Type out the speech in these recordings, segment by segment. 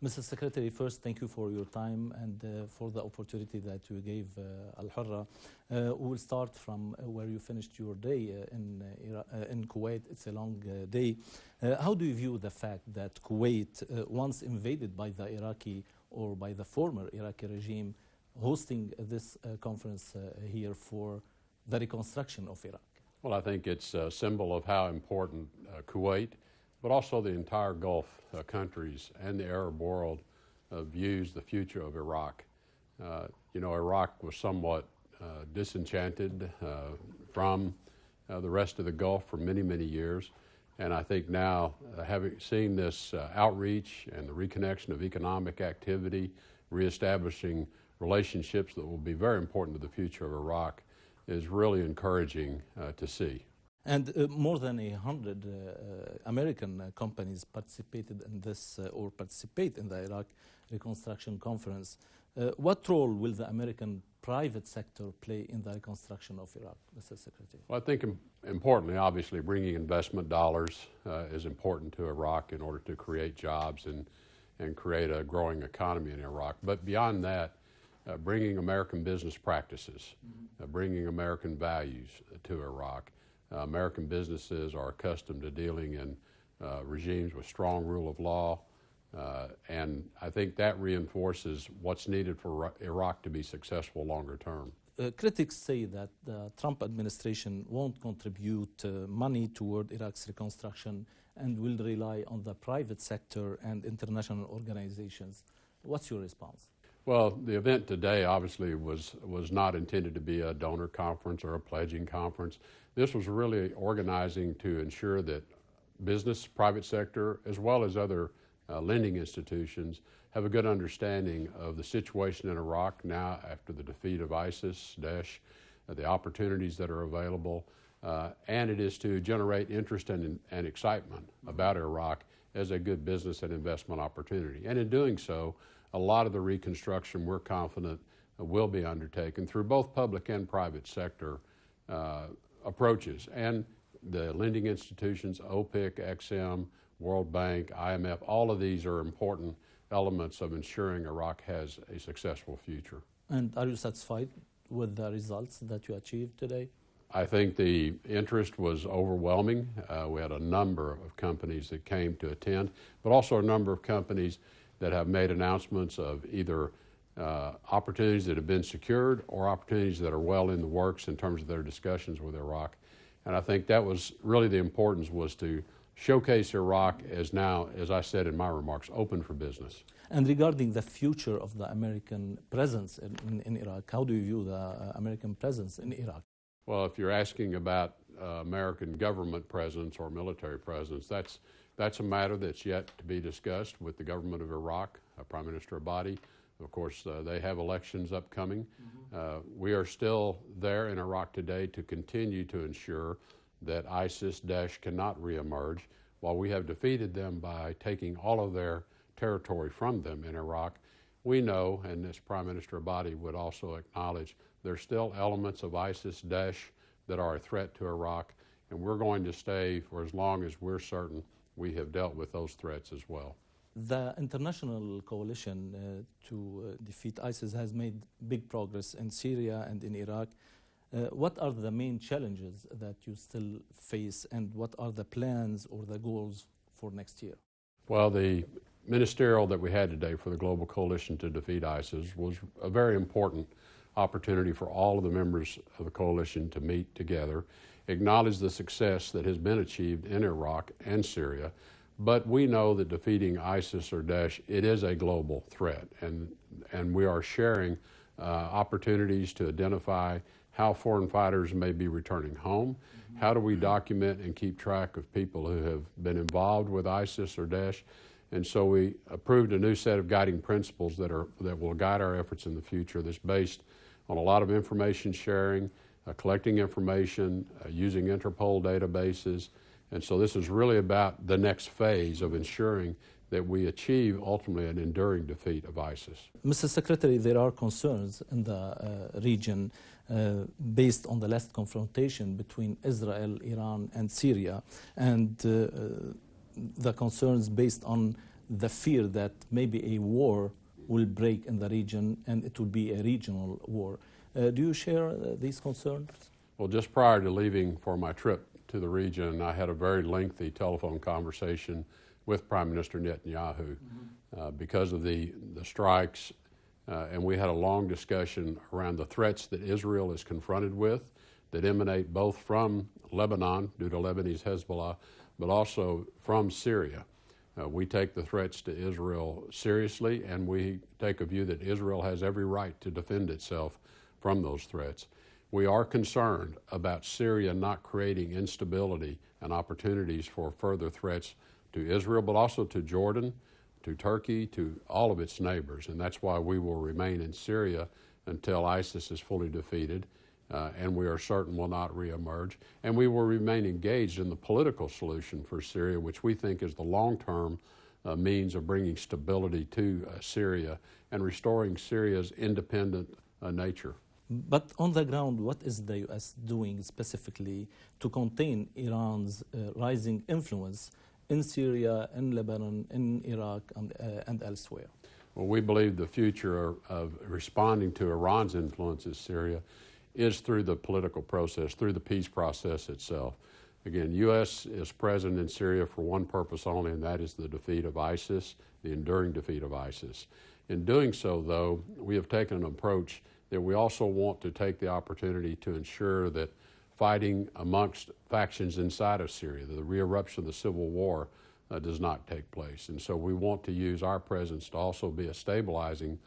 Mr. Secretary, first, thank you for your time and for the opportunity that you gave Al-Hurra. We will start from where you finished your day in Kuwait. It's a long day. How do you view the fact that Kuwait, once invaded by the Iraqi or by the former Iraqi regime, hosting this conference here for the reconstruction of Iraq? Well, I think it's a symbol of how important Kuwait, but also the entire Gulf countries and the Arab world views the future of Iraq. You know, Iraq was somewhat disenchanted from the rest of the Gulf for many, many years. And I think now, having seen this outreach and the reconnection of economic activity, reestablishing relationships that will be very important to the future of Iraq, is really encouraging to see. And more than 100 American companies participated in this or participate in the Iraq Reconstruction Conference. What role will the American private sector play in the reconstruction of Iraq, Mr. Secretary? Well, I think importantly, obviously, bringing investment dollars is important to Iraq in order to create jobs and create a growing economy in Iraq. But beyond that, bringing American business practices, bringing American values to Iraq. American businesses are accustomed to dealing in regimes with strong rule of law, and I think that reinforces what's needed for Iraq to be successful longer term. Critics say that the Trump administration won't contribute money toward Iraq's reconstruction and will rely on the private sector and international organizations. What's your response? Well, the event today obviously was not intended to be a donor conference or a pledging conference. This was really organizing to ensure that business, private sector, as well as other lending institutions have a good understanding of the situation in Iraq now after the defeat of ISIS, Daesh, the opportunities that are available, and it is to generate interest and excitement about Iraq as a good business and investment opportunity. And in doing so, a lot of the reconstruction, we're confident, will be undertaken through both public and private sector approaches. And the lending institutions, OPIC, XM, World Bank, IMF, all of these are important elements of ensuring Iraq has a successful future. And are you satisfied with the results that you achieved today? I think the interest was overwhelming. We had a number of companies that came to attend, but also a number of companies that have made announcements of either opportunities that have been secured or opportunities that are well in the works in terms of their discussions with Iraq. And I think that was really the importance, was to showcase Iraq as now, as I said in my remarks, open for business. And regarding the future of the American presence in Iraq, how do you view the American presence in Iraq? Well, if you're asking about American government presence or military presence, that's a matter that's yet to be discussed with the government of Iraq, Prime Minister Abbas. Of course, they have elections upcoming. We are still there in Iraq today to continue to ensure that ISIS, Daesh cannot reemerge, while we have defeated them by taking all of their territory from them in Iraq. We know, and as Prime Minister Abbas would also acknowledge, there's still elements of ISIS, Daesh that are a threat to Iraq, and we're going to stay for as long as we're certain we have dealt with those threats as well. The international coalition to defeat ISIS has made big progress in Syria and in Iraq. What are the main challenges that you still face, and what are the plans or the goals for next year? Well, the ministerial that we had today for the Global Coalition to Defeat ISIS was a very important opportunity for all of the members of the coalition to meet together, acknowledge the success that has been achieved in Iraq and Syria. But we know that defeating ISIS or Daesh, it is a global threat, and we are sharing opportunities to identify how foreign fighters may be returning home. How do we document and keep track of people who have been involved with ISIS or Daesh? And so we approved a new set of guiding principles that will guide our efforts in the future, that's based on a lot of information sharing, collecting information, using Interpol databases. And so this is really about the next phase of ensuring that we achieve ultimately an enduring defeat of ISIS. Mr. Secretary, there are concerns in the region based on the last confrontation between Israel, Iran, and Syria, and the concerns based on the fear that maybe a war will break in the region and it will be a regional war. Do you share these concerns? Well, just prior to leaving for my trip to the region, I had a very lengthy telephone conversation with Prime Minister Netanyahu because of the strikes, and we had a long discussion around the threats that Israel is confronted with that emanate both from Lebanon due to Lebanese Hezbollah, but also from Syria. We take the threats to Israel seriously, and we take a view that Israel has every right to defend itself from those threats. We are concerned about Syria not creating instability and opportunities for further threats to Israel, but also to Jordan, to Turkey, to all of its neighbors. And that's why we will remain in Syria until ISIS is fully defeated, and we are certain will not reemerge. And we will remain engaged in the political solution for Syria, which we think is the long-term means of bringing stability to Syria and restoring Syria's independent nature. But on the ground, what is the U.S. doing specifically to contain Iran's rising influence in Syria, in Lebanon, in Iraq, and elsewhere? Well, we believe the future of responding to Iran's influence in Syria is through the political process, through the peace process itself. Again, U.S. is present in Syria for one purpose only, and that is the defeat of ISIS, the enduring defeat of ISIS. In doing so, though, we have taken an approach that we also want to take the opportunity to ensure that fighting amongst factions inside of Syria, the re-eruption of the civil war, does not take place. And so we want to use our presence to also be a stabilizing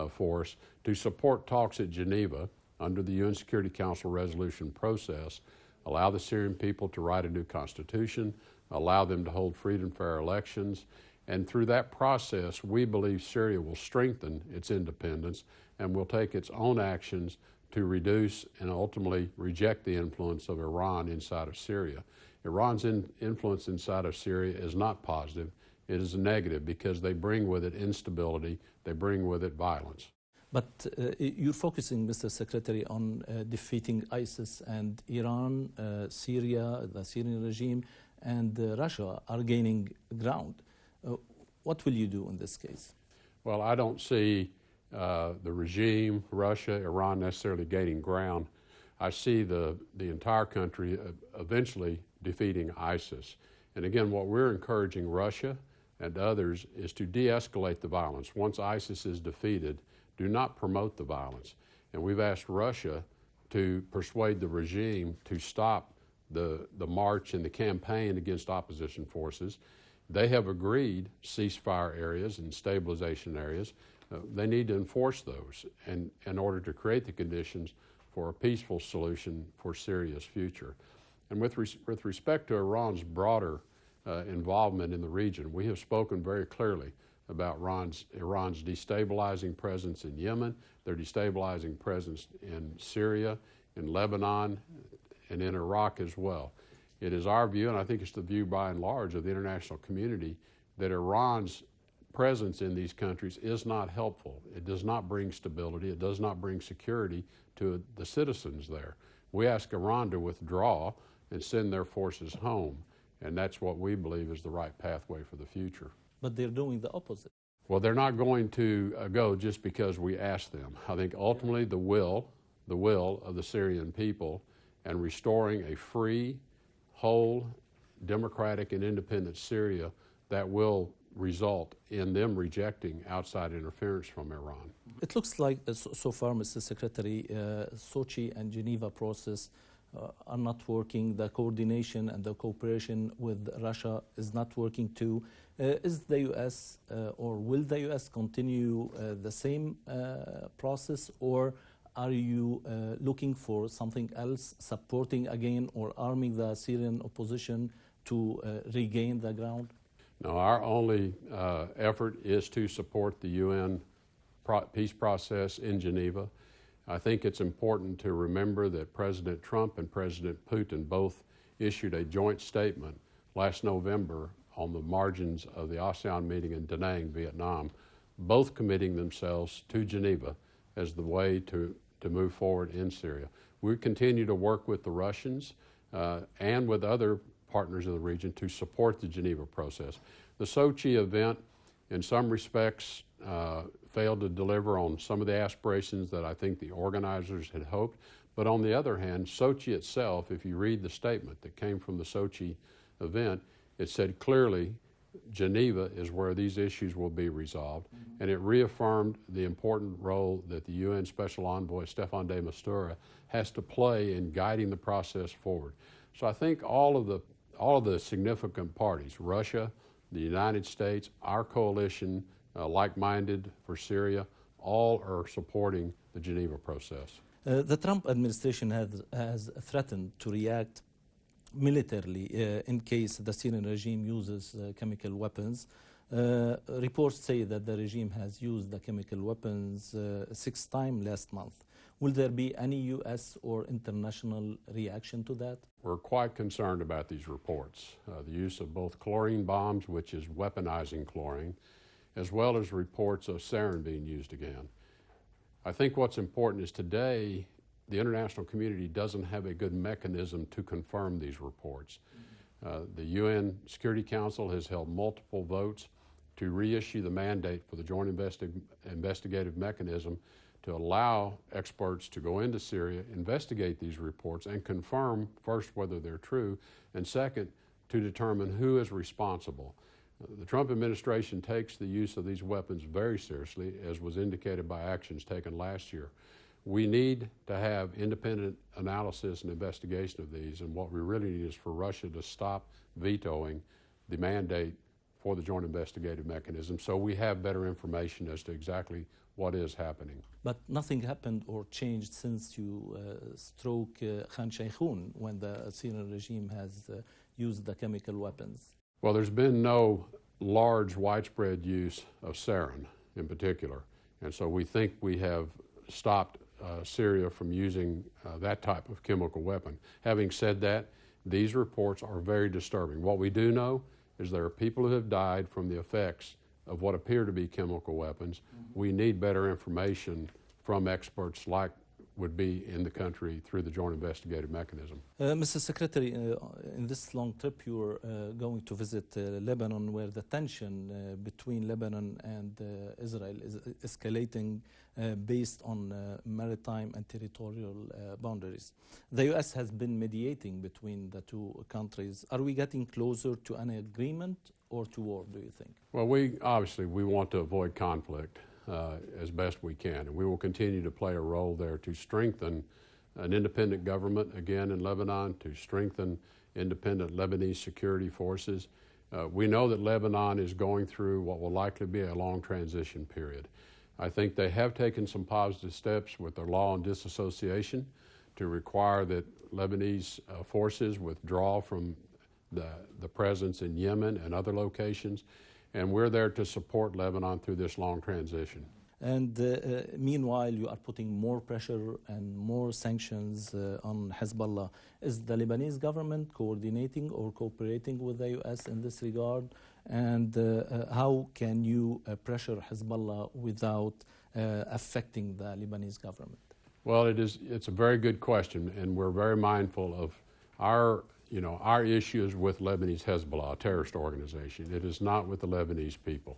force to support talks at Geneva under the UN Security Council resolution process, allow the Syrian people to write a new constitution, allow them to hold free and fair elections, and through that process, we believe Syria will strengthen its independence and will take its own actions to reduce and ultimately reject the influence of Iran inside of Syria. Iran's influence inside of Syria is not positive. It is negative because they bring with it instability, they bring with it violence. But you're focusing, Mr. Secretary, on defeating ISIS, and Iran, Syria, the Syrian regime, and Russia are gaining ground. What will you do in this case? Well, I don't see the regime, Russia, Iran necessarily gaining ground. I see the entire country eventually defeating ISIS. And again, what we're encouraging Russia and others is to de-escalate the violence. Once ISIS is defeated, do not promote the violence. And we've asked Russia to persuade the regime to stop the march and the campaign against opposition forces. They have agreed ceasefire areas and stabilization areas. They need to enforce those in order to create the conditions for a peaceful solution for Syria's future. And with respect to Iran's broader involvement in the region, we have spoken very clearly about Iran's destabilizing presence in Yemen, their destabilizing presence in Syria, in Lebanon, and in Iraq as well. It is our view, and I think it's the view by and large of the international community, that Iran's presence in these countries is not helpful. It does not bring stability. It does not bring security to the citizens there. We ask Iran to withdraw and send their forces home, and that's what we believe is the right pathway for the future. But they're doing the opposite. Well, they're not going to go just because we ask them. I think ultimately the will of the Syrian people and restoring a free, whole, democratic, and independent Syria, that will result in them rejecting outside interference from Iran. It looks like so far, Mr. Secretary, Sochi and Geneva process are not working. The coordination and the cooperation with Russia is not working too. Is the U.S. Or will the U.S. continue the same process, or are you looking for something else, supporting again or arming the Syrian opposition to regain the ground? No, our only effort is to support the UN peace process in Geneva. I think it's important to remember that President Trump and President Putin both issued a joint statement last November on the margins of the ASEAN meeting in Da Nang, Vietnam, both committing themselves to Geneva as the way to move forward in Syria. We continue to work with the Russians and with other partners in the region to support the Geneva process. The Sochi event in some respects, failed to deliver on some of the aspirations that I think the organizers had hoped. But on the other hand, Sochi itself, if you read the statement that came from the Sochi event, it said clearly Geneva is where these issues will be resolved, and it reaffirmed the important role that the UN Special Envoy Staffan de Mistura has to play in guiding the process forward. So I think all of the significant parties, Russia, the United States, our coalition, like-minded for Syria, all are supporting the Geneva process. The Trump administration has threatened to react militarily in case the Syrian regime uses chemical weapons. Reports say that the regime has used the chemical weapons 6 times last month. Will there be any U.S. or international reaction to that? We're quite concerned about these reports. The use of both chlorine bombs, which is weaponizing chlorine, as well as reports of sarin being used again. I think what's important is today the international community doesn't have a good mechanism to confirm these reports. The UN Security Council has held multiple votes to reissue the mandate for the Joint Investigative Mechanism to allow experts to go into Syria, investigate these reports, and confirm first whether they're true, and second, to determine who is responsible. The Trump administration takes the use of these weapons very seriously, as was indicated by actions taken last year. We need to have independent analysis and investigation of these, and what we really need is for Russia to stop vetoing the mandate for the Joint Investigative Mechanism so we have better information as to exactly what is happening. But nothing happened or changed since you struck Khan Sheikhoun when the Syrian regime has used the chemical weapons. Well, there's been no large, widespread use of sarin in particular, and so we think we have stopped Syria from using that type of chemical weapon. Having said that, these reports are very disturbing. What we do know is there are people who have died from the effects of what appear to be chemical weapons. We need better information from experts like would be in the country through the Joint Investigative Mechanism. Mr. Secretary, in this long trip you are going to visit Lebanon, where the tension between Lebanon and Israel is escalating based on maritime and territorial boundaries. The U.S. has been mediating between the two countries. Are we getting closer to an agreement or to war, do you think? Well, we want to avoid conflict as best we can, and we will continue to play a role there to strengthen an independent government again in Lebanon, to strengthen independent Lebanese security forces. We know that Lebanon is going through what will likely be a long transition period. I think they have taken some positive steps with their law on disassociation to require that Lebanese forces withdraw from the presence in Yemen and other locations, and we're there to support Lebanon through this long transition. And meanwhile, you are putting more pressure and more sanctions on Hezbollah. Is the Lebanese government coordinating or cooperating with the U.S. in this regard? And how can you pressure Hezbollah without affecting the Lebanese government? Well, it's a very good question, and we're very mindful of our issues with Lebanese Hezbollah, a terrorist organization. It is not with the Lebanese people.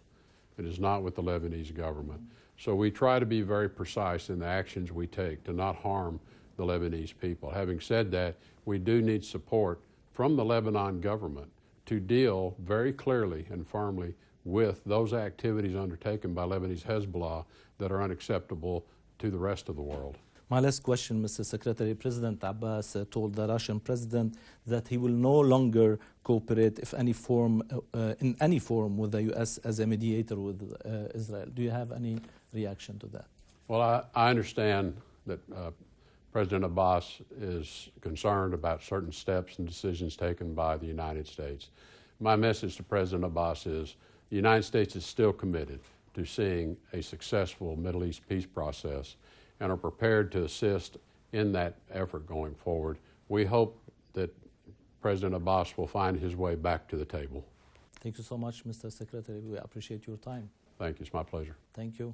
It is not with the Lebanese government. So we try to be very precise in the actions we take to not harm the Lebanese people. Having said that, we do need support from the Lebanon government to deal very clearly and firmly with those activities undertaken by Lebanese Hezbollah that are unacceptable to the rest of the world. My last question, Mr. Secretary. President Abbas told the Russian president that he will no longer cooperate in any form with the U.S. as a mediator with Israel. Do you have any reaction to that? Well, I understand that President Abbas is concerned about certain steps and decisions taken by the United States. My message to President Abbas is the United States is still committed to seeing a successful Middle East peace process and are prepared to assist in that effort going forward. We hope that President Abbas will find his way back to the table. Thank you so much, Mr. Secretary. We appreciate your time. Thank you. It's my pleasure. Thank you.